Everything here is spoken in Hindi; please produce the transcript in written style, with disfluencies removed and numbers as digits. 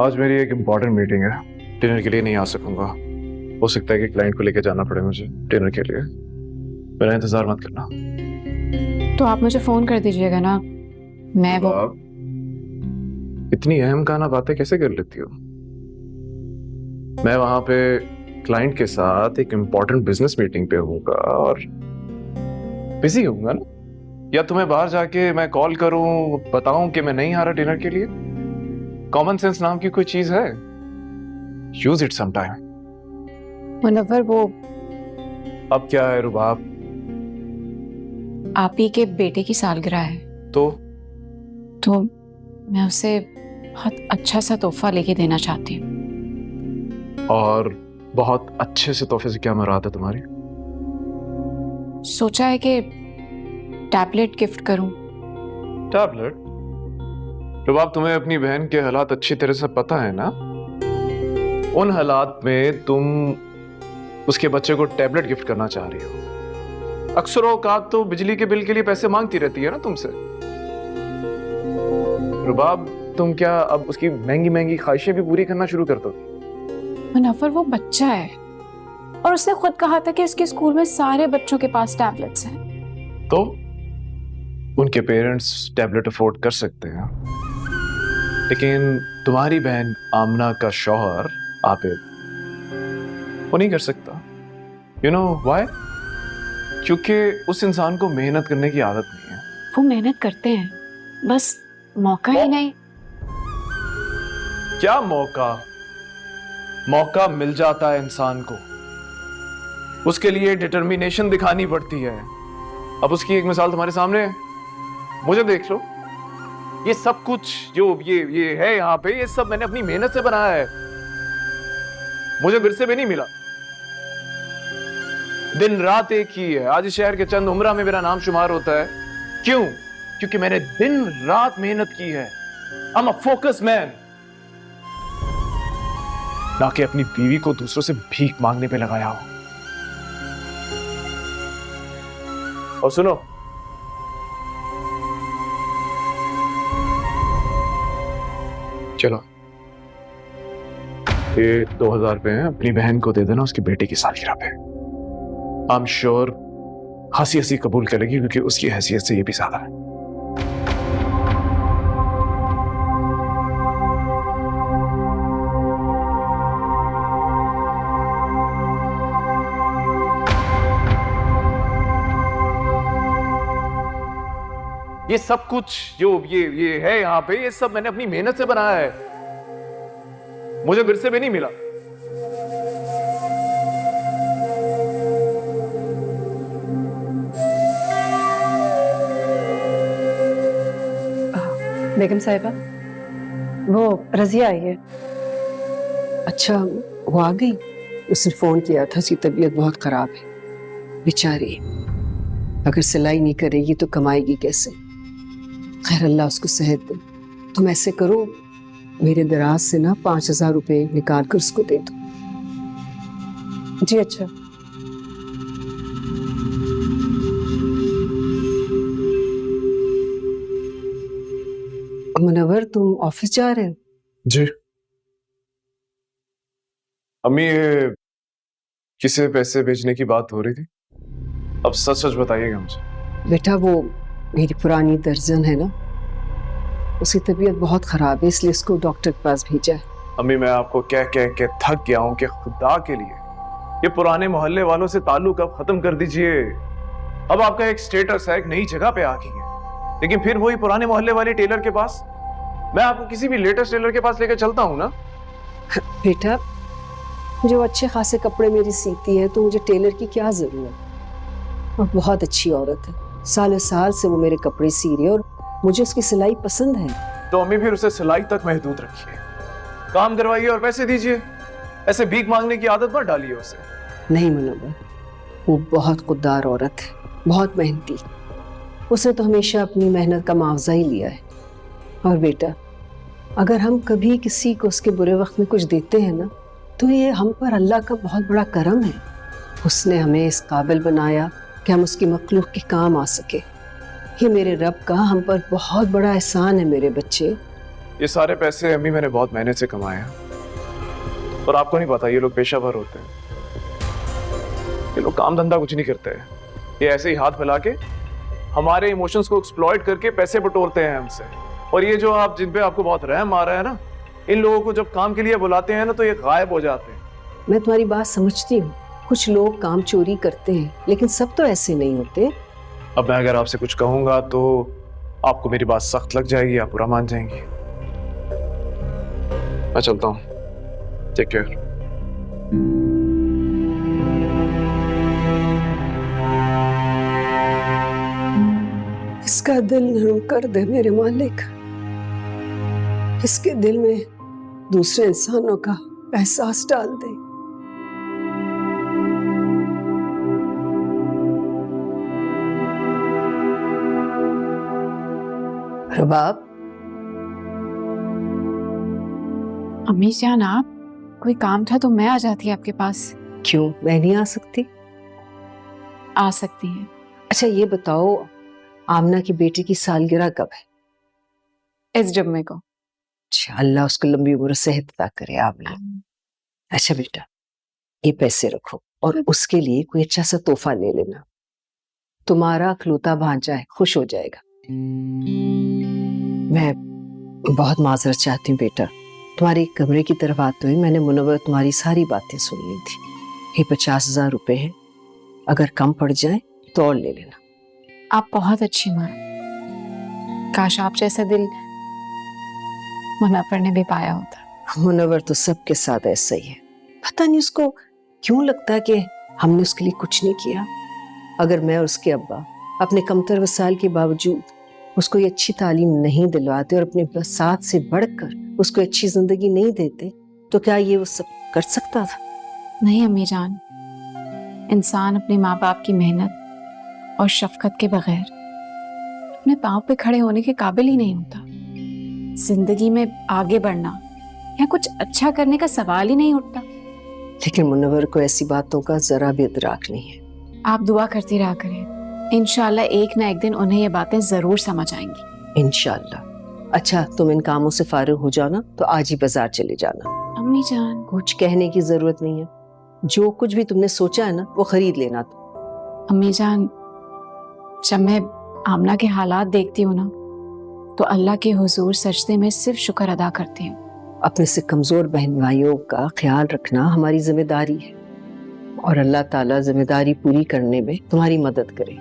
आज मेरी एक इम्पोर्टेंट मीटिंग है, डिनर के लिए नहीं आ सकूंगा। हो सकता है कि क्लाइंट को लेकर जाना पड़े मुझे डिनर के लिए। मेरा इंतजार मत करना। तो आप मुझे फोन कर दीजिएगा ना। मैं वो इतनी अहम काना बातें कैसे कर लेती हो? मैं वहां पे क्लाइंट के साथ एक इम्पोर्टेंट बिजनेस मीटिंग पे होऊंगा और बिजी होऊंगा ना। या तुम्हें बाहर जाके मैं कॉल करूं, बताऊं कि मैं नहीं आ रहा डिनर के लिए? कॉमन सेंस नाम की कोई चीज है? Use it some time. Munawwar, वो अब क्या है रुबाब? आप ही के बेटे की सालगिरह है, तो मैं उसे बहुत अच्छा सा तोहफा लेके देना चाहती हूँ। और बहुत अच्छे से तोहफे से क्या मुराद है तुम्हारी? सोचा है कि टैबलेट गिफ्ट करूं। टैबलेट? रुबाब, तुम्हें अपनी बहन के हालात अच्छी तरह से पता है ना? उन हालात में तुम उसके बच्चे को टैबलेट गिफ्ट करना चाह रही हो। अक्सर औकात तो बिजली के बिल के लिए पैसे मांगती रहती है ना तुमसे। रुबाब, तुम क्या अब उसकी महंगी महंगी ख्वाहिशें भी पूरी करना शुरू कर दो? मुनव्वर, वो बच्चा है और उसने खुद कहा था कि उसके स्कूल में सारे बच्चों के पास टैबलेट्स हैं। तो उनके पेरेंट्स टैबलेट अफोर्ड कर सकते हैं, लेकिन तुम्हारी बहन आमना का शौहर आबिद वो नहीं कर सकता। You know why? क्योंकि उस इंसान को मेहनत करने की आदत नहीं है। वो मेहनत करते हैं, बस मौका ही नहीं। क्या मौका? मौका मिल जाता है इंसान को, उसके लिए डिटर्मिनेशन दिखानी पड़ती है। अब उसकी एक मिसाल तुम्हारे सामने है, मुझे देख लो। ये सब कुछ जो ये है यहाँ पे, ये सब मैंने अपनी मेहनत से बनाया है। मुझे विरसे में नहीं मिला। दिन रात एक ही है। आज इस शहर के चंद उम्रा में मेरा नाम शुमार होता है। क्यों? क्योंकि मैंने दिन रात मेहनत की है। I am a focus man. ना कि अपनी बीवी को दूसरों से भीख मांगने पे लगाया हो। और सुनो, चलो ये 2000 रुपए हैं, अपनी बहन को दे देना उसके बेटे की सालगिरह पे। आई एम श्योर हंसी हंसी कबूल करेगी, क्योंकि उसकी हैसियत से ये भी ज्यादा है। ये सब कुछ जो ये है यहाँ पे, ये सब मैंने अपनी मेहनत से बनाया है। मुझे विरसे में नहीं मिला। बेगम साहिबा, वो रजिया आई है। अच्छा, वो आ गई? उसने फोन किया था, उसकी तबीयत बहुत खराब है बेचारी। अगर सिलाई नहीं करेगी तो कमाएगी कैसे? खैर, अल्लाह उसको सेहत दे। तुम ऐसे करो, मेरे दराज से ना 5000 रुपए निकाल कर उसको दे दो। जी अच्छा। मुनव्वर, तुम ऑफिस जा रहे हो? जी अम्मी, ये किसे पैसे भेजने की बात हो रही थी? अब सच सच बताइएगा मुझे। बेटा, वो मेरी पुरानी दर्जन है ना, उसकी तबीयत बहुत खराब है, इसलिए उसको डॉक्टर के पास भेजा है। अम्मी, मैं आपको कह कह के थक गया हूं कि खुदा के लिए ये पुराने मोहल्ले वालों से ताल्लुक अब खत्म कर दीजिए। अब आपका एक स्टेटस है, एक नई जगह पे आ गई है, लेकिन फिर वही पुराने मोहल्ले वाले टेलर के पास। मैं आपको किसी भी लेटेस्ट टेलर के पास लेकर चलता हूँ ना। बेटा, जो अच्छे खासे कपड़े मेरी सीती है तो मुझे टेलर की क्या जरूरत? और बहुत अच्छी औरत है, सालों साल से वो मेरे कपड़े सी रही है और मुझे उसकी सिलाई पसंद है। तो अम्मी, फिर उसे सिलाई तक महदूद रखिए, काम करवाइए और पैसे दीजिए। ऐसे भीख मांगने की आदत मत डालिए उसे। नहीं मुनव्वर, वो बहुत खुददार औरत है, बहुत मेहनती। उसने तो हमेशा अपनी मेहनत का मुआवजा ही लिया है। और बेटा, अगर हम कभी किसी को उसके बुरे वक्त में कुछ देते हैं ना, तो ये हम पर अल्लाह का बहुत बड़ा करम है। उसने हमें इस काबिल बनाया कि हम उसकी मखलूक के काम आ सके। ये मेरे रब का हम पर बहुत बड़ा एहसान है मेरे बच्चे। ये सारे पैसे अम्मी मैंने बहुत मेहनत से कमाए हैं और आपको नहीं पता ये लोग पेशावर होते हैं। ये लोग काम धंधा कुछ नहीं करते हैं, ये ऐसे ही हाथ मिला के हमारे इमोशंस को एक्सप्लॉइट करके पैसे बटोरते हैं हमसे। और ये जो आप जिन पे आपको बहुत रहम आ रहा है ना, इन लोगों को जब काम के लिए बुलाते हैं ना तो ये गायब हो जाते हैं। मैं तुम्हारी बात समझती हूँ, कुछ लोग काम चोरी करते हैं, लेकिन सब तो ऐसे नहीं होते। अब मैं अगर आपसे कुछ कहूंगा तो आपको मेरी बात सख्त लग जाएगी, आप बुरा मान जाएंगी। मैं चलता हूँ, टेक केयर। इसका दिल नरम कर दे मेरे मालिक, इसके दिल में दूसरे इंसानों का एहसास डाल दे। रबाब, अम्मी जान, आप कोई काम था तो मैं आ जाती आपके पास। क्यों मैं नहीं आ सकती? आ सकती हैं। अच्छा ये बताओ, आमना की बेटी की सालगिरह कब है? इस जुम्मे को। अच्छा, अल्लाह उसको लंबी उम्र सेहत अता करे। आमीन। अच्छा बेटा, ये पैसे रखो और उसके लिए कोई अच्छा सा तोहफा ले लेना। तुम्हारा अखलौता भांजा है, खुश हो जाएगा। मैं बहुत माजरत चाहती हूँ बेटा, तुम्हारे कमरे की तरफ आते हुए मैंने मुनव्वर तुम्हारी सारी बातें सुन ली थी। ये 50,000 रुपए हैं, अगर कम पड़ जाए तो और ले लेना। आप बहुत अच्छी माँ, काश आप जैसा दिल मुनव्वर ने भी पाया होता। मुनव्वर तो सबके साथ ऐसा ही है, पता नहीं उसको क्यों लगता है कि हमने उसके लिए कुछ नहीं किया। अगर मैं और उसके अब्बा अपने कमतर वसाइल के बावजूद उसको ये अच्छी तालीम नहीं दिलवाते और अपने साथ से बढ़कर उसको अच्छी जिंदगी नहीं देते तो क्या ये वो सब कर सकता था? नहीं अम्मी जान, इंसान अपने माँ बाप की मेहनत और शफकत के बगैर अपने पाँव पे खड़े होने के काबिल ही नहीं होता। जिंदगी में आगे बढ़ना या कुछ अच्छा करने का सवाल ही नहीं उठता। लेकिन मुनव्वर को ऐसी बातों का जरा भी इदराक नहीं है। आप दुआ करती रहा करें, इंशाल्लाह एक ना एक दिन उन्हें ये बातें जरूर समझ आएंगी। इंशाल्लाह। अच्छा तुम इन कामों से फारिग हो जाना तो आज ही बाजार चले जाना। अम्मी जान, कुछ कहने की जरूरत नहीं है, जो कुछ भी तुमने सोचा है ना वो खरीद लेना। अम्मी जान, जब मैं आमना के हालात देखती हूँ ना तो अल्लाह के हुजूर सजदे में सिर्फ शुक्र अदा करती हूँ। अपने से कमजोर बहन भाइयों का ख्याल रखना हमारी जिम्मेदारी है और अल्लाह ताला जिम्मेदारी पूरी करने में तुम्हारी मदद करे।